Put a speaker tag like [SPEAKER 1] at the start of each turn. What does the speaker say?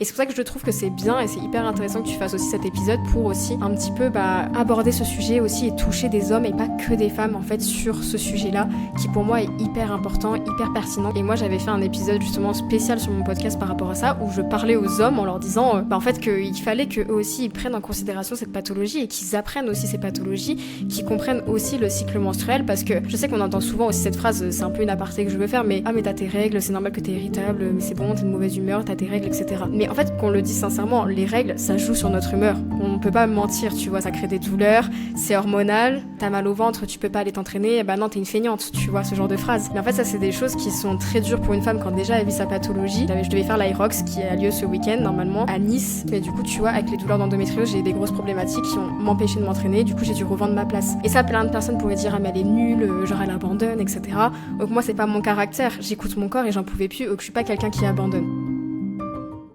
[SPEAKER 1] Et c'est pour ça que je trouve que c'est bien et c'est hyper intéressant que tu fasses aussi cet épisode pour aussi un petit peu aborder ce sujet aussi et toucher des hommes et pas que des femmes en fait sur ce sujet-là qui pour moi est hyper important, hyper pertinent. Et moi j'avais fait un épisode justement spécial sur mon podcast par rapport à ça où je parlais aux hommes en leur disant en fait qu'il fallait qu'eux aussi ils prennent en considération cette pathologie et qu'ils apprennent aussi ces pathologies, qu'ils comprennent aussi le cycle menstruel, parce que je sais qu'on entend souvent aussi cette phrase, c'est un peu une aparté que je veux faire, mais ah mais t'as tes règles, c'est normal que t'es irritable, mais c'est bon, t'es de mauvaise humeur, t'as tes règles, etc. Mais en fait qu'on le dise sincèrement, les règles ça joue sur notre humeur, on peut pas mentir, tu vois, ça crée des douleurs, c'est hormonal, t'as mal au ventre, tu peux pas aller t'entraîner, bah non t'es une feignante, tu vois, ce genre de phrase. Mais en fait ça c'est des choses qui sont très dures pour une femme quand déjà elle vit sa pathologie. Je devais faire l'Irox qui a lieu ce week-end normalement à Nice, mais du coup tu vois avec les douleurs d'endométriose j'ai des grosses problématiques qui ont m'empêché de m'entraîner, du coup j'ai dû revendre ma place. Et ça plein de personnes pourraient dire ah mais elle est nulle, genre elle abandonne, etc. Donc moi c'est pas mon caractère, j'écoute mon corps et j'en pouvais plus, donc je suis pas quelqu'un qui abandonne.